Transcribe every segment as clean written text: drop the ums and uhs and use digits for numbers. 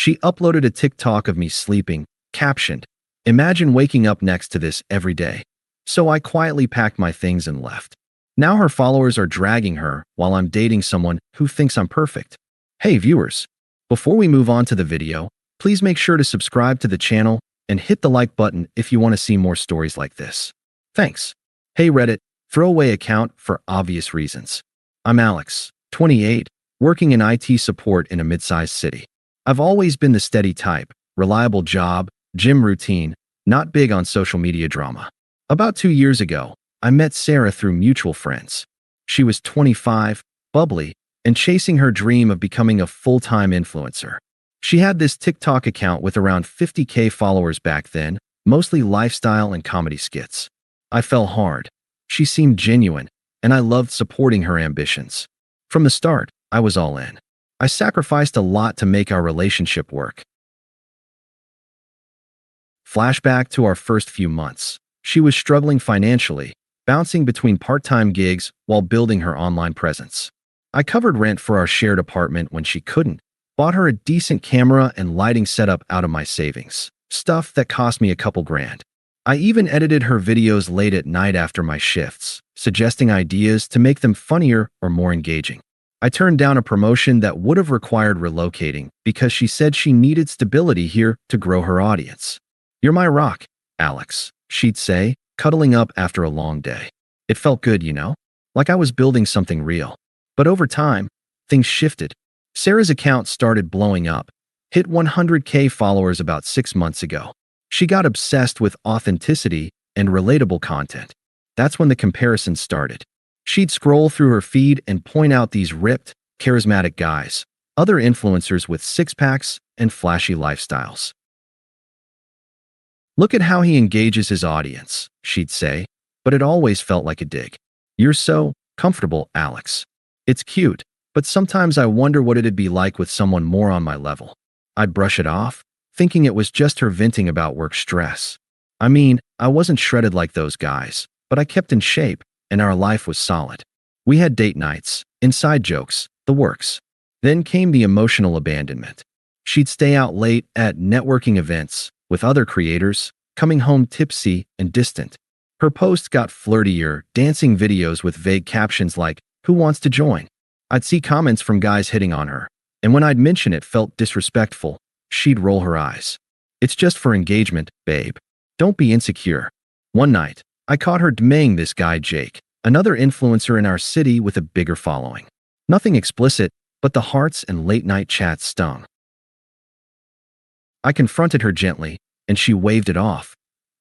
She uploaded a TikTok of me sleeping, captioned, "Imagine waking up next to this every day." So I quietly packed my things and left. Now her followers are dragging her while I'm dating someone who thinks I'm perfect. Hey viewers, before we move on to the video, please make sure to subscribe to the channel and hit the like button if you want to see more stories like this. Thanks. Hey Reddit, throwaway account for obvious reasons. I'm Alex, 28, working in IT support in a mid-sized city. I've always been the steady type, reliable job, gym routine, not big on social media drama. About 2 years ago, I met Sarah through mutual friends. She was 25, bubbly, and chasing her dream of becoming a full-time influencer. She had this TikTok account with around 50K followers back then, mostly lifestyle and comedy skits. I fell hard. She seemed genuine, and I loved supporting her ambitions. From the start, I was all in. I sacrificed a lot to make our relationship work. Flashback to our first few months. She was struggling financially, bouncing between part-time gigs while building her online presence. I covered rent for our shared apartment when she couldn't, bought her a decent camera and lighting setup out of my savings, stuff that cost me a couple grand. I even edited her videos late at night after my shifts, suggesting ideas to make them funnier or more engaging. I turned down a promotion that would have required relocating because she said she needed stability here to grow her audience. "You're my rock, Alex," she'd say, cuddling up after a long day. It felt good, you know? Like I was building something real. But over time, things shifted. Sarah's account started blowing up, hit 100K followers about 6 months ago. She got obsessed with authenticity and relatable content. That's when the comparison started. She'd scroll through her feed and point out these ripped, charismatic guys, other influencers with six-packs and flashy lifestyles. "Look at how he engages his audience," she'd say, but it always felt like a dig. "You're so comfortable, Alex." It's cute, but sometimes I wonder what it'd be like with someone more on my level. I'd brush it off, thinking it was just her venting about work stress. I mean, I wasn't shredded like those guys, but I kept in shape, and our life was solid. We had date nights, inside jokes, the works. Then came the emotional abandonment. She'd stay out late at networking events with other creators, coming home tipsy and distant. Her posts got flirtier, dancing videos with vague captions like, "Who wants to join?" I'd see comments from guys hitting on her, and when I'd mention it felt disrespectful, she'd roll her eyes. "It's just for engagement, babe. Don't be insecure." One night, I caught her DMing this guy Jake, another influencer in our city with a bigger following. Nothing explicit, but the hearts and late-night chats stung. I confronted her gently, and she waved it off.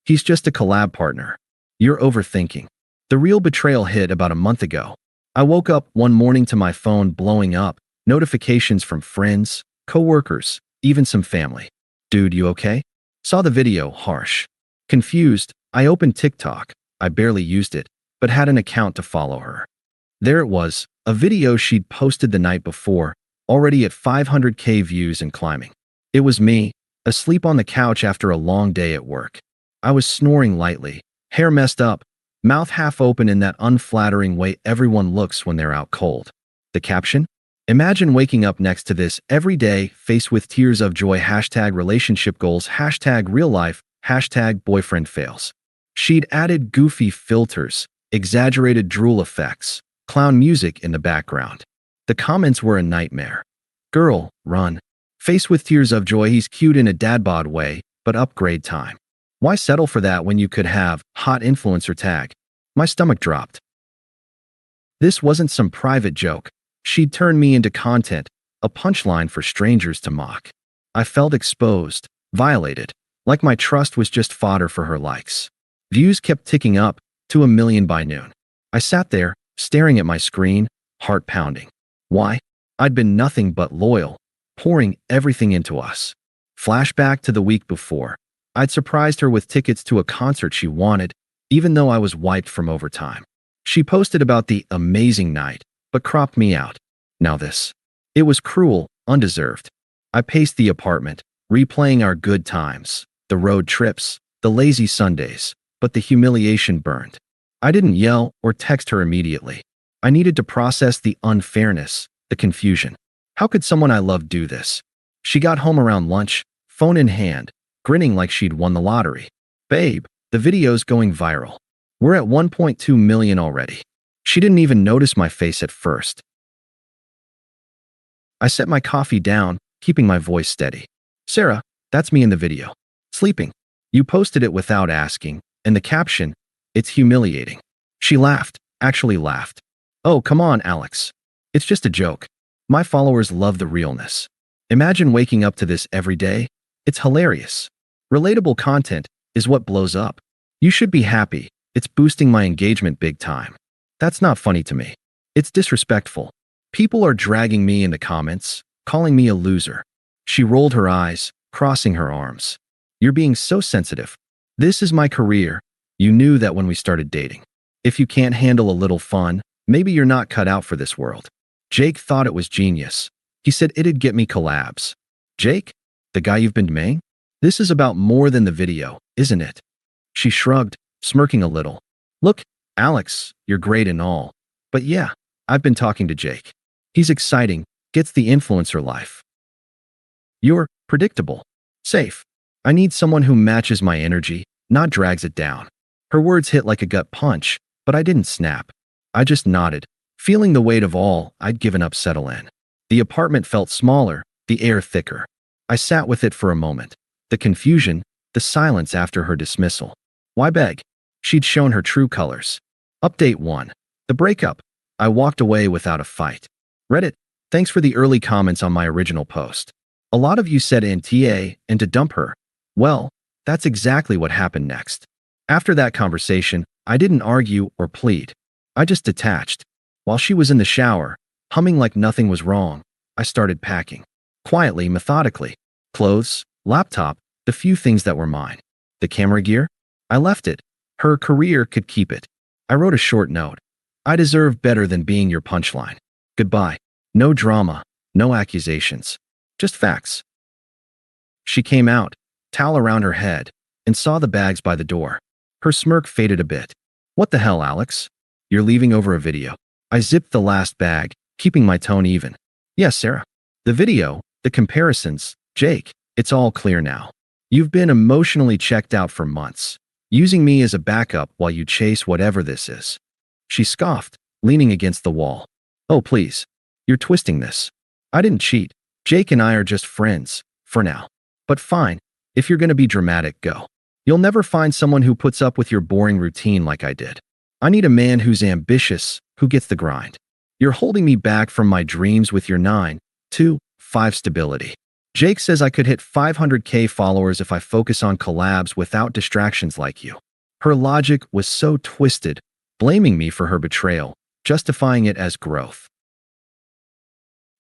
"He's just a collab partner. You're overthinking." The real betrayal hit about a month ago. I woke up one morning to my phone blowing up, notifications from friends, coworkers, even some family. "Dude, you okay?" Saw the video, harsh. Confused, I opened TikTok. I barely used it, but had an account to follow her. There it was, a video she'd posted the night before, already at 500K views and climbing. It was me, asleep on the couch after a long day at work. I was snoring lightly, hair messed up, mouth half open in that unflattering way everyone looks when they're out cold. The caption? "Imagine waking up next to this every day, faced with tears of joy, #relationship goals, #real life, #boyfriend fails." She'd added goofy filters, exaggerated drool effects, clown music in the background. The comments were a nightmare. "Girl, run." "Face with tears of joy, he's cute in a dad bod way, but upgrade time." "Why settle for that when you could have hot influencer tag?" My stomach dropped. This wasn't some private joke. She'd turned me into content, a punchline for strangers to mock. I felt exposed, violated, like my trust was just fodder for her likes. Views kept ticking up to 1 million by noon. I sat there, staring at my screen, heart pounding. Why? I'd been nothing but loyal, pouring everything into us. Flashback to the week before. I'd surprised her with tickets to a concert she wanted, even though I was wiped from overtime. She posted about the amazing night, but cropped me out. Now this. It was cruel, undeserved. I paced the apartment, replaying our good times, the road trips, the lazy Sundays, but the humiliation burned. I didn't yell or text her immediately. I needed to process the unfairness, the confusion. How could someone I loved do this? She got home around lunch, phone in hand, grinning like she'd won the lottery. Babe, the video's going viral. We're at 1.2 million already. She didn't even notice my face at first. I set my coffee down, keeping my voice steady. Sarah, that's me in the video. Sleeping. You posted it without asking, and the caption, it's humiliating. She laughed, actually laughed. Oh, come on, Alex. It's just a joke. My followers love the realness. Imagine waking up to this every day. It's hilarious. Relatable content is what blows up. You should be happy. It's boosting my engagement big time. That's not funny to me. It's disrespectful. People are dragging me in the comments, calling me a loser. She rolled her eyes, crossing her arms. You're being so sensitive. This is my career. You knew that when we started dating. If you can't handle a little fun, maybe you're not cut out for this world. Jake thought it was genius. He said it'd get me collabs. Jake? The guy you've been DMing? This is about more than the video, isn't it? She shrugged, smirking a little. Look, Alex, you're great and all. But yeah, I've been talking to Jake. He's exciting, gets the influencer life. You're predictable. Safe. I need someone who matches my energy, not drags it down. Her words hit like a gut punch, but I didn't snap. I just nodded, feeling the weight of all I'd given up settle in. The apartment felt smaller, the air thicker. I sat with it for a moment. The confusion, the silence after her dismissal. Why beg? She'd shown her true colors. Update 1. The breakup. I walked away without a fight. Reddit, thanks for the early comments on my original post. A lot of you said NTA and to dump her. Well, that's exactly what happened next. After that conversation, I didn't argue or plead. I just detached. While she was in the shower, humming like nothing was wrong, I started packing. Quietly, methodically. Clothes, laptop, the few things that were mine. The camera gear? I left it. Her career could keep it. I wrote a short note. I deserve better than being your punchline. Goodbye. No drama, no accusations. Just facts. She came out, towel around her head, and saw the bags by the door. Her smirk faded a bit. What the hell, Alex? You're leaving over a video. I zipped the last bag, keeping my tone even. Yes, Sarah. The video, the comparisons, Jake, it's all clear now. You've been emotionally checked out for months, using me as a backup while you chase whatever this is. She scoffed, leaning against the wall. Oh, please. You're twisting this. I didn't cheat. Jake and I are just friends, for now. But fine, if you're gonna be dramatic, go. You'll never find someone who puts up with your boring routine like I did. I need a man who's ambitious, who gets the grind. You're holding me back from my dreams with your 9 to 5 stability. Jake says I could hit 500K followers if I focus on collabs without distractions like you. Her logic was so twisted, blaming me for her betrayal, justifying it as growth.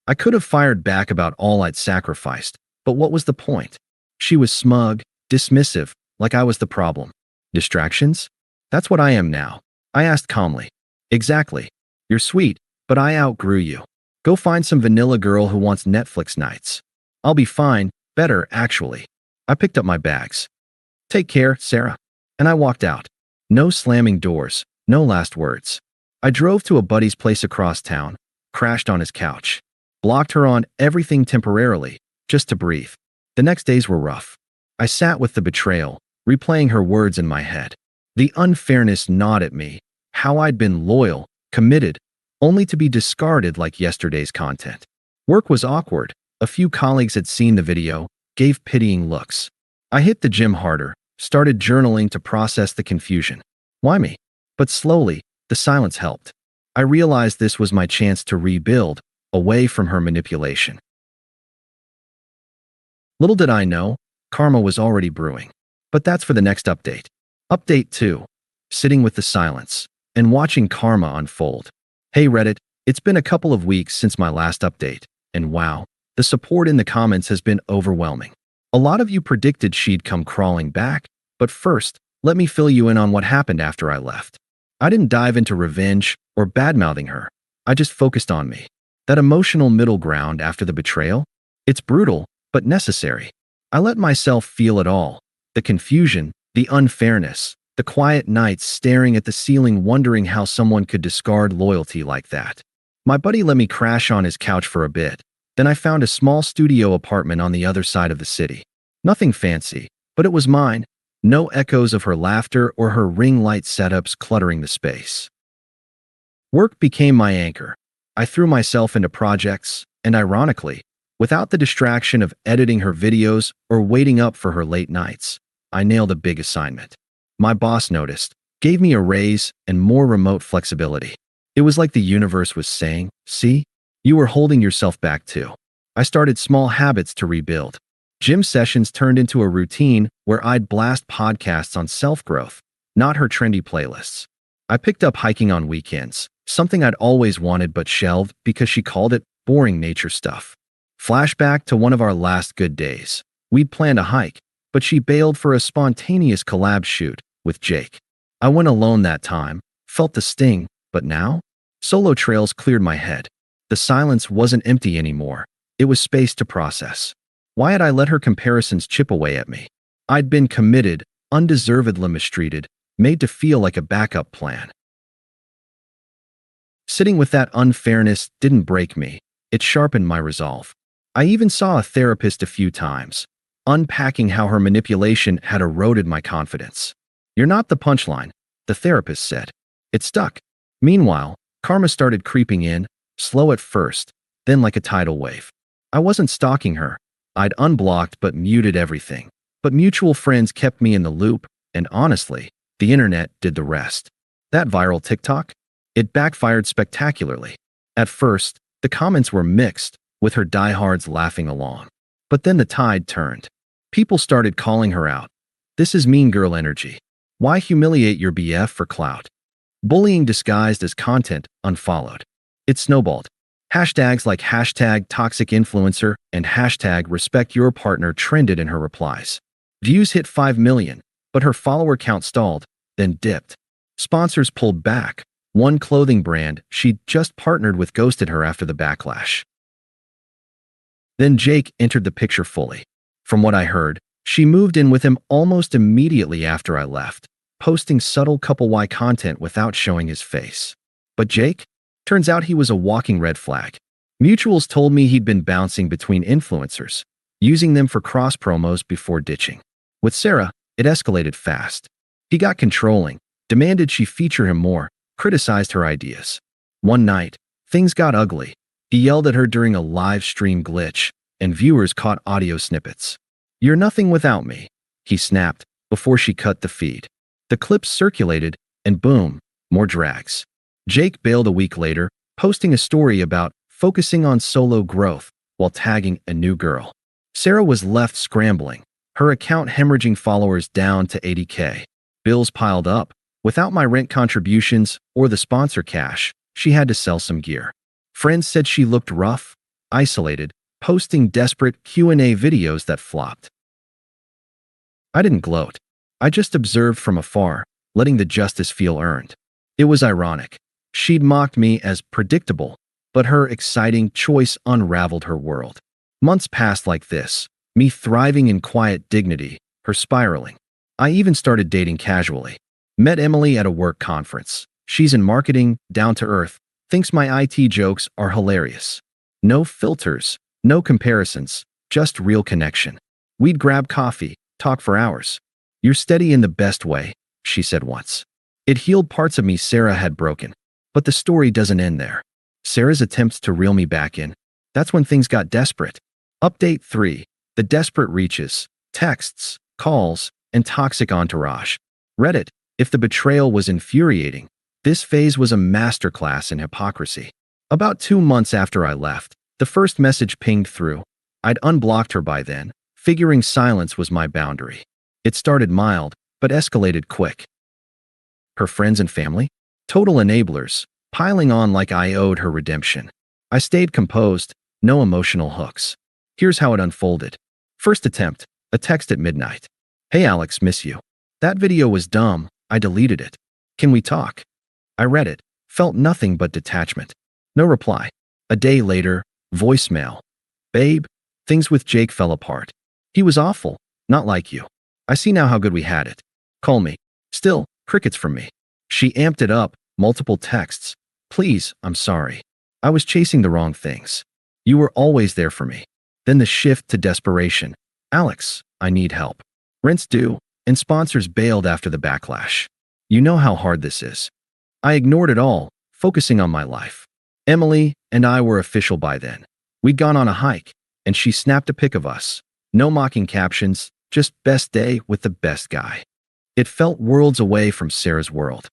I could have fired back about all I'd sacrificed, but what was the point? She was smug, dismissive, like I was the problem. Distractions? That's what I am now. I asked calmly. Exactly. You're sweet, but I outgrew you. Go find some vanilla girl who wants Netflix nights. I'll be fine, better, actually. I picked up my bags. Take care, Sarah. And I walked out. No slamming doors, no last words. I drove to a buddy's place across town, crashed on his couch. Blocked her on everything temporarily, just to breathe. The next days were rough. I sat with the betrayal, replaying her words in my head. The unfairness gnawed at me, how I'd been loyal, committed, only to be discarded like yesterday's content. Work was awkward. A few colleagues had seen the video, gave pitying looks. I hit the gym harder, started journaling to process the confusion. Why me? But slowly, the silence helped. I realized this was my chance to rebuild, away from her manipulation. Little did I know, karma was already brewing. But that's for the next update. Update 2. Sitting with the silence and watching karma unfold. Hey Reddit, it's been a couple of weeks since my last update, and wow, the support in the comments has been overwhelming. A lot of you predicted she'd come crawling back, but first, let me fill you in on what happened after I left. I didn't dive into revenge or badmouthing her. I just focused on me. That emotional middle ground after the betrayal? It's brutal, but necessary. I let myself feel it all. The confusion, the unfairness, the quiet nights staring at the ceiling wondering how someone could discard loyalty like that. My buddy let me crash on his couch for a bit, Then I found a small studio apartment on the other side of the city. Nothing fancy, but it was mine. No echoes of her laughter or her ring light setups cluttering the space. Work became my anchor. I threw myself into projects, and ironically, without the distraction of editing her videos or waiting up for her late nights, I nailed a big assignment. My boss noticed, gave me a raise and more remote flexibility. It was like the universe was saying, "See, you were holding yourself back too." I started small habits to rebuild. Gym sessions turned into a routine where I'd blast podcasts on self-growth, not her trendy playlists. I picked up hiking on weekends, something I'd always wanted but shelved because she called it boring nature stuff. Flashback to one of our last good days. We'd planned a hike, but she bailed for a spontaneous collab shoot with Jake. I went alone that time, felt the sting, but now? Solo trails cleared my head. The silence wasn't empty anymore. It was space to process. Why had I let her comparisons chip away at me? I'd been committed, undeservedly mistreated, made to feel like a backup plan. Sitting with that unfairness didn't break me. It sharpened my resolve. I even saw a therapist a few times, unpacking how her manipulation had eroded my confidence. "You're not the punchline," the therapist said. It stuck. Meanwhile, karma started creeping in, slow at first, then like a tidal wave. I wasn't stalking her. I'd unblocked but muted everything. But mutual friends kept me in the loop, and honestly, the internet did the rest. That viral TikTok? It backfired spectacularly. At first, the comments were mixed, with her diehards laughing along. But then the tide turned. People started calling her out. "This is mean girl energy. Why humiliate your BF for clout?" Bullying disguised as content unfollowed. It snowballed. Hashtags like hashtag toxic influencer and hashtag respect your partner trended in her replies. Views hit 5 million, but her follower count stalled, then dipped. Sponsors pulled back. One clothing brand she'd just partnered with ghosted her after the backlash. Then Jake entered the picture fully. From what I heard, she moved in with him almost immediately after I left, posting subtle couple-Y content without showing his face. But Jake? Turns out he was a walking red flag. Mutuals told me he'd been bouncing between influencers, using them for cross-promos before ditching. With Sarah, it escalated fast. He got controlling, demanded she feature him more, criticized her ideas. One night, things got ugly. He yelled at her during a live stream glitch, and viewers caught audio snippets. "You're nothing without me," he snapped before she cut the feed. The clips circulated, and boom, more drags. Jake bailed a week later, posting a story about focusing on solo growth while tagging a new girl. Sarah was left scrambling, her account hemorrhaging followers down to 80K. Bills piled up. Without my rent contributions or the sponsor cash, she had to sell some gear. Friends said she looked rough, isolated, posting desperate Q&A videos that flopped. I didn't gloat. I just observed from afar, letting the justice feel earned. It was ironic. She'd mocked me as predictable, but her exciting choice unraveled her world. Months passed like this, me thriving in quiet dignity, her spiraling. I even started dating casually. Met Emily at a work conference. She's in marketing, down to earth, thinks my IT jokes are hilarious. No filters, no comparisons, just real connection. We'd grab coffee, talk for hours. "You're steady in the best way," she said once. It healed parts of me Sarah had broken. But the story doesn't end there. Sarah's attempts to reel me back in. That's when things got desperate. Update 3. The desperate reaches, texts, calls, and toxic entourage. Reddit. If the betrayal was infuriating, this phase was a masterclass in hypocrisy. About 2 months after I left, the first message pinged through. I'd unblocked her by then, figuring silence was my boundary. It started mild, but escalated quick. Her friends and family? Total enablers, piling on like I owed her redemption. I stayed composed, no emotional hooks. Here's how it unfolded. First attempt, a text at midnight. "Hey Alex, miss you. That video was dumb, I deleted it. Can we talk?" I read it, felt nothing but detachment. No reply. A day later, voicemail. "Babe, things with Jake fell apart. He was awful, not like you. I see now how good we had it. Call me." Still, crickets from me. She amped it up, multiple texts. "Please, I'm sorry. I was chasing the wrong things. You were always there for me. Then the shift to desperation. Alex, I need help. Rent's due, and sponsors bailed after the backlash. You know how hard this is. I ignored it all, focusing on my life. Emily and I were official by then. We'd gone on a hike, and she snapped a pic of us. No mocking captions, just best day with the best guy. It felt worlds away from Sarah's world.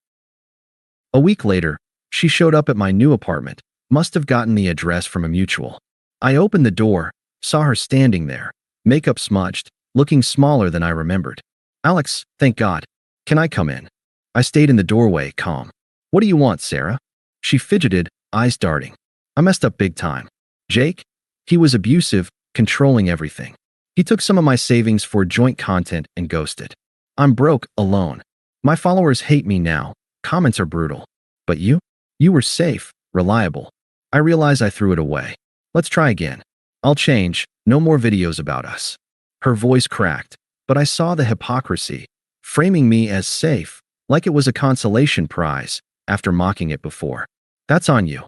A week later, she showed up at my new apartment, must have gotten the address from a mutual. I opened the door, saw her standing there, makeup smudged, looking smaller than I remembered. Alex, thank God. Can I come in? I stayed in the doorway, calm. What do you want, Sarah? She fidgeted, eyes darting. I messed up big time. Jake? He was abusive, controlling everything. He took some of my savings for joint content and ghosted. I'm broke, alone. My followers hate me now. Comments are brutal. But you? You were safe, reliable. I realize I threw it away. Let's try again. I'll change. No more videos about us. Her voice cracked, but I saw the hypocrisy, framing me as safe, like it was a consolation prize, after mocking it before. That's on you,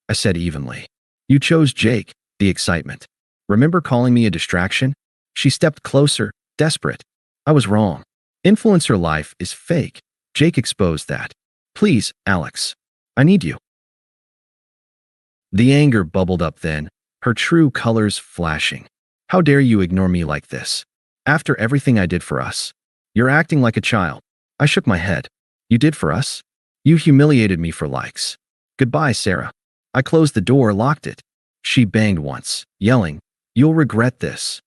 I said evenly. You chose Jake, the excitement. Remember calling me a distraction? She stepped closer, desperate. I was wrong. Influencer life is fake. Jake exposed that. Please, Alex. I need you. The anger bubbled up then, her true colors flashing. How dare you ignore me like this? After everything I did for us. You're acting like a child. I shook my head. You did for us? You humiliated me for likes. Goodbye, Sarah. I closed the door, locked it. She banged once, yelling, You'll regret this.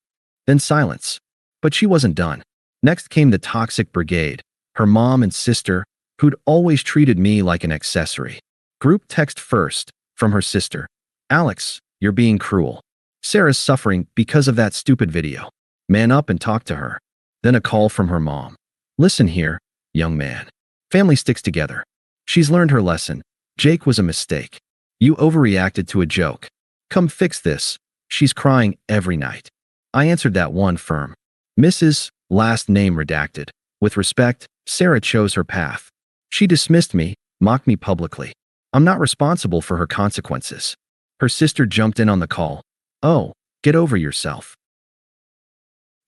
Then silence. But she wasn't done. Next came the toxic brigade, her mom and sister, who'd always treated me like an accessory. Group text first, from her sister. Alex, you're being cruel. Sarah's suffering because of that stupid video. Man up and talk to her. Then a call from her mom. Listen here, young man. Family sticks together. She's learned her lesson. Jake was a mistake. You overreacted to a joke. Come fix this. She's crying every night. I answered that one firm. Mrs. Last name redacted. With respect, Sarah chose her path. She dismissed me, mocked me publicly. I'm not responsible for her consequences. Her sister jumped in on the call. Oh, get over yourself.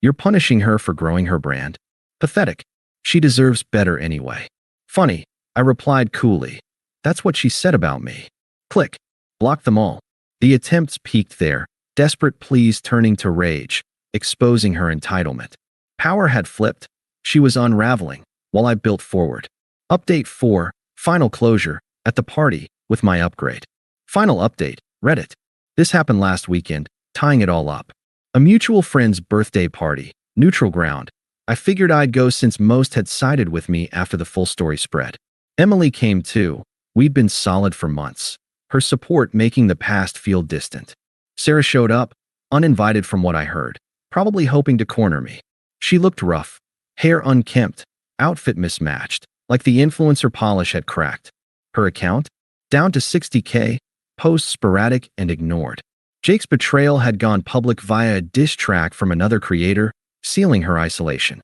You're punishing her for growing her brand? Pathetic. She deserves better anyway. Funny, I replied coolly. That's what she said about me. Click. Block them all. The attempts peaked there, desperate pleas turning to rage, exposing her entitlement. Power had flipped. She was unraveling, while I built forward. Update 4, final closure, at the party, with my upgrade. Final update, Reddit. This happened last weekend, tying it all up. A mutual friend's birthday party, neutral ground. I figured I'd go since most had sided with me after the full story spread. Emily came too. We'd been solid for months, her support making the past feel distant. Sarah showed up, uninvited from what I heard, probably hoping to corner me. She looked rough, hair unkempt, outfit mismatched, like the influencer polish had cracked. Her account? Down to 60K, posts sporadic and ignored. Jake's betrayal had gone public via a diss track from another creator, sealing her isolation.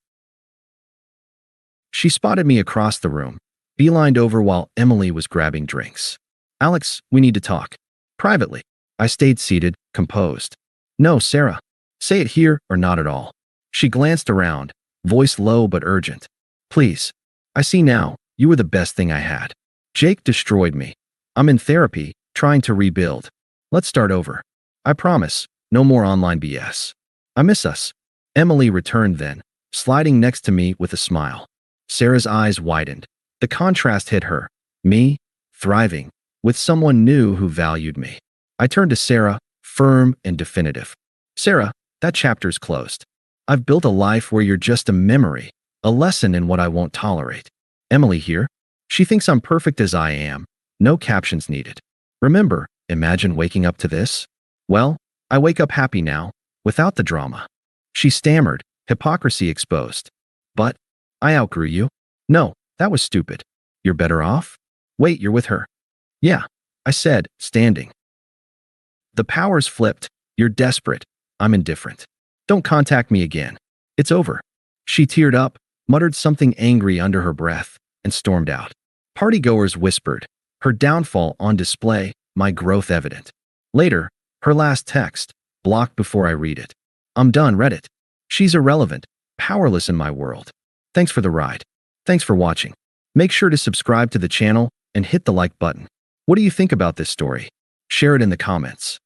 She spotted me across the room, beelined over while Emily was grabbing drinks. Alex, we need to talk. Privately. I stayed seated, composed. No, Sarah. Say it here or not at all. She glanced around, voice low but urgent. Please. I see now, you were the best thing I had. Jake destroyed me. I'm in therapy, trying to rebuild. Let's start over. I promise, no more online BS. I miss us. Emily returned then, sliding next to me with a smile. Sarah's eyes widened. The contrast hit her. Me, thriving, with someone new who valued me. I turned to Sarah, firm and definitive. Sarah, that chapter's closed. I've built a life where you're just a memory, a lesson in what I won't tolerate. Emily here? She thinks I'm perfect as I am. No captions needed. Remember, imagine waking up to this? Well, I wake up happy now, without the drama. She stammered, hypocrisy exposed. But, I outgrew you. No, that was stupid. You're better off? Wait, you're with her. Yeah, I said, standing. The powers flipped. You're desperate. I'm indifferent. Don't contact me again. It's over. She teared up, muttered something angry under her breath, and stormed out. Partygoers whispered, her downfall on display, my growth evident. Later, Her last text, blocked before I read it. I'm done, Reddit. She's irrelevant, powerless in my world. Thanks for the ride. Thanks for watching. Make sure to subscribe to the channel and hit the like button. What do you think about this story? Share it in the comments.